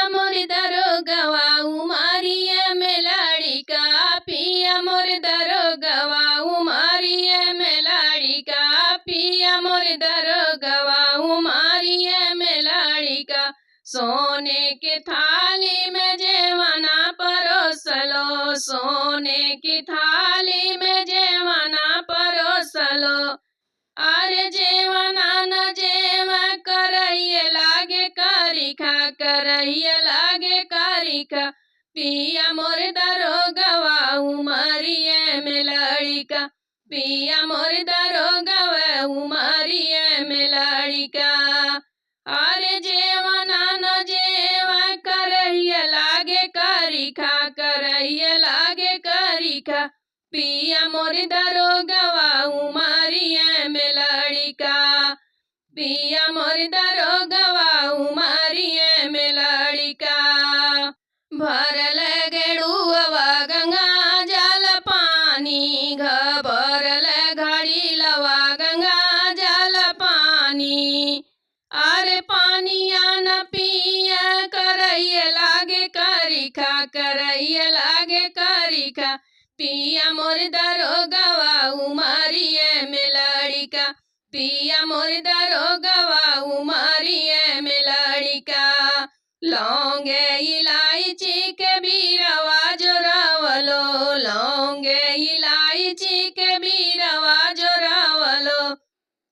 पिया मोर दरोगवा उमारिये में लड़िका, पिया मोर दरोगवा उमारिये में लड़िका, पिया मोर दरोगवा उमारिये में लड़िका। सोने के थाली में जेवना परोसलो, सोने की थाली में जेवना परोसलो। अरे जेवना न जेव करैये लागे कारिखा, करैये लागे कारिखा। पिया मोर दरोगवा उमरिये में लड़िका, पिया मोर दरोगवा उमरिये में लड़िका। अरे जेवना न जेव करैये लागे कारिखा, करैये लागे कारिखा। पिया मोर दरोगवा उमरिये में लड़िका, पिया मोर दरोगवा उमरिये में लड़िका। भरल गेड़ुआ गंगा जल पानी, भरल घड़ी लवा गंगा जल पानी। अरे पानिया न पिया करैये लागे कारिखा, करैये लागे कारिखा। पिया मोर दरोगवा उमरिये में लड़िका, पिया मोर दरोगवा उमरिये में लड़िका। लौंगे इलायची के बीरवा जोरावलो, लौंगे इलायची के बीरवा जोरावलो।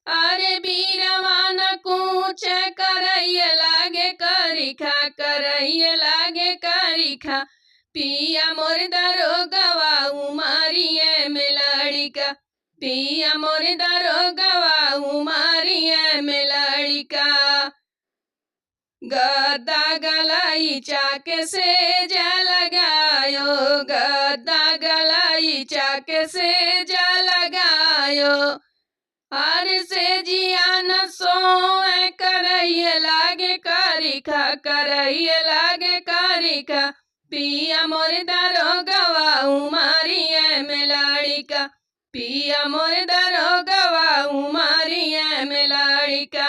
अरे बीरवा न कूच करैये लागे कारिखा, करैये लागे कारिखा। पिया मोर दरोगवा उमरिये में लड़िका, पिया मोर दरोगवा उमरिये में लड़िका। गद्दा गलाइचा के सेज लगायो, गद्दा गलाइचा के सेज लगायो। हर से जिया न सोए करैये लागे कारिखा, करैये लागे कारिखा। पिया मोर दरोगवा उमरिये में लड़िका, पिया मोर दरोगवा उमरिये में लड़िका।